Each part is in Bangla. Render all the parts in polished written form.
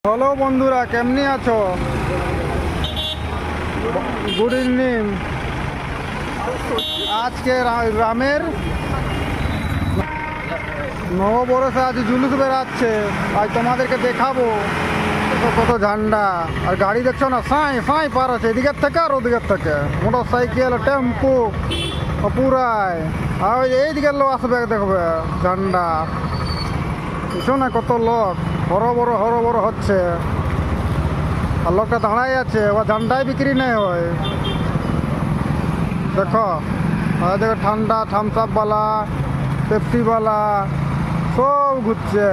হ্যালো বন্ধুরা, কেমনি আছো? Good evening. আজকে গ্রামের নববর্ষে আজ জুলুস বেরাচ্ছে, আজ তোমাদেরকে দেখাবো কত ঝান্ডা। আর গাড়ি দেখছো না, সাঁই সাঁই পার আছে এদিকের থেকে আর ওদিকের থেকে, মোটর সাইকেল টেম্পু পুরাই। আর এই দিকের লোক আসবে, দেখবে ঝান্ডা। বুঝছো না কত লোক, হরো বড় হচ্ছে। আর লোকটা দাঁড়াই আছে, ও ঝান্ডাই বিক্রি নেই হয়। দেখো দেখো, ঠান্ডা থামস আপওয়ালা, পেপসিওয়ালা সব ঘুরছে।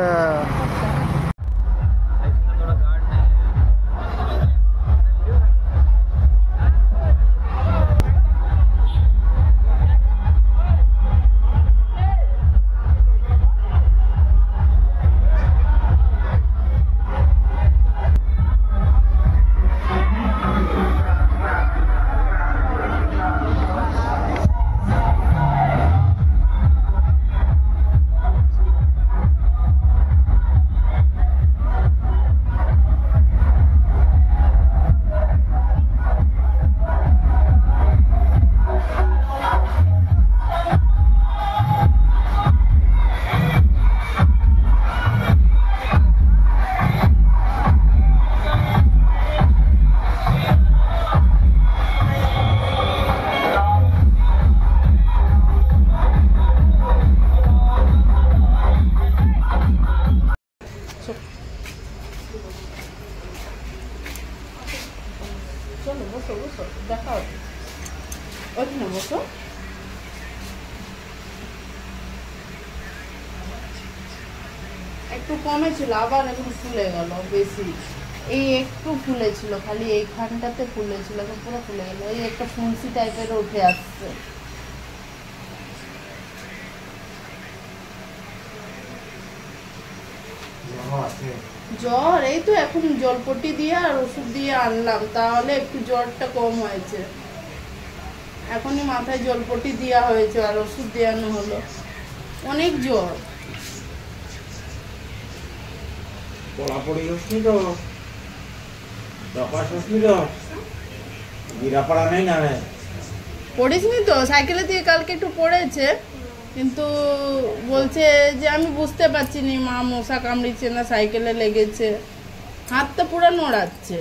চলো বসো বসো, দেখাও ওইখানে বসো। একটু কমে ছিল, আবার এখন ফুলে গেল বেশি। এই একটু ফুলে ছিল, খালি এইখানটাতে ফুলে ছিল, এখন পুরো ফুলে গেল। এই একটা ফুলসি টাইপের উঠে আসছে। জ্বর এই তো এখন জলপট্টি দিয়ে আর ওষুধ দিয়ে আনলাম, তাহলে একটু জ্বরটা কম হয়েছে। এখনই মাথায় জলপট্টি দেওয়া হয়েছে আর ওষুধ দেওয়ানো হলো। অনেক জ্বর। পড়াপড়ি হচ্ছিল তো, দপাস হচ্ছিল, গিরাপাড়া নেই না। পড়িসনি তো? সাইকেলে দিয়ে কালকে একটু পড়েছে, কিন্তু বলছে যে আমি বুঝতে পারছি না মা, মশা কামড়িছে না সাইকেলে লেগেছে। হাতটা পুরো নড়াচ্ছে,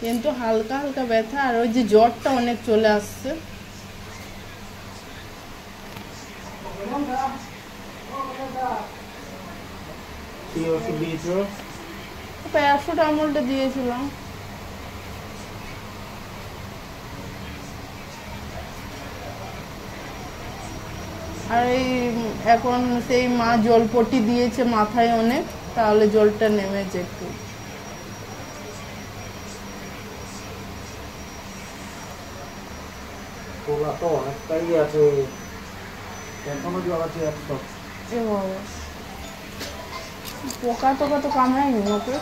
কিন্তু হালকা হালকা ব্যথা। আর ওই যে জ্বরটা অনেক চলে আসছে। কি ওষুধ দিয়েছো? প্যারাসিটামলটা দিয়েছিলাম। আর এই এখন সেই মা জলপট্টি দিয়েছে মাথায় অনেক, তাহলে জলটা নেমেছে একটু। তোলা তো অনেকটাই আছে, এখনো জল আছে 100। এ বাবা, পোকা টোকা তো কামড়ায়নি ওকে?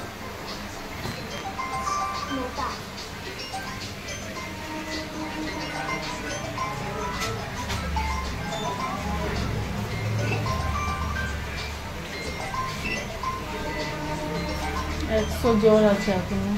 একশো জ্বর আছে এখনো।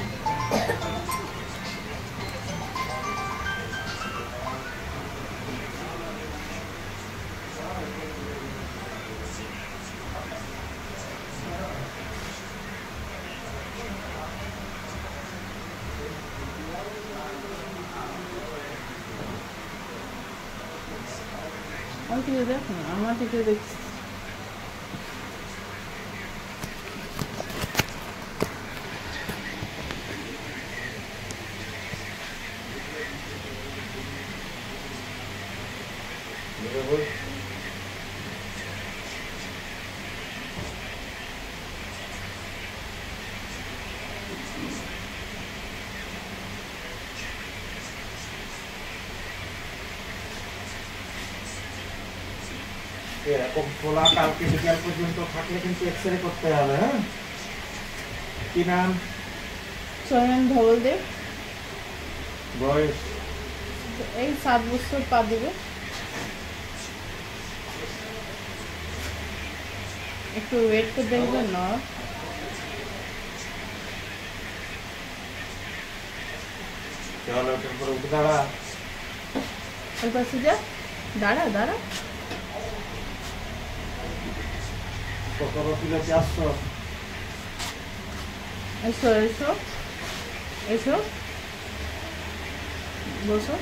দেখ না, আমার দিকে দেখছি। এরকম তোলা কালকে বিকাল পর্যন্ত থাকলে কিন্তু এক্সরে করতে হবে। হ্যাঁ, কি নাম? চয়ন ধবল দেব। বয়স এই 7 বছর পা দিবে। একটু ওয়েট করে দেখবেন না। চল ওটার পরে উঠে দাঁড়া। ওই পাশে যা, দাঁড়া দাঁড়া। কত কিলো 400। এসো এসো এসো, বসো।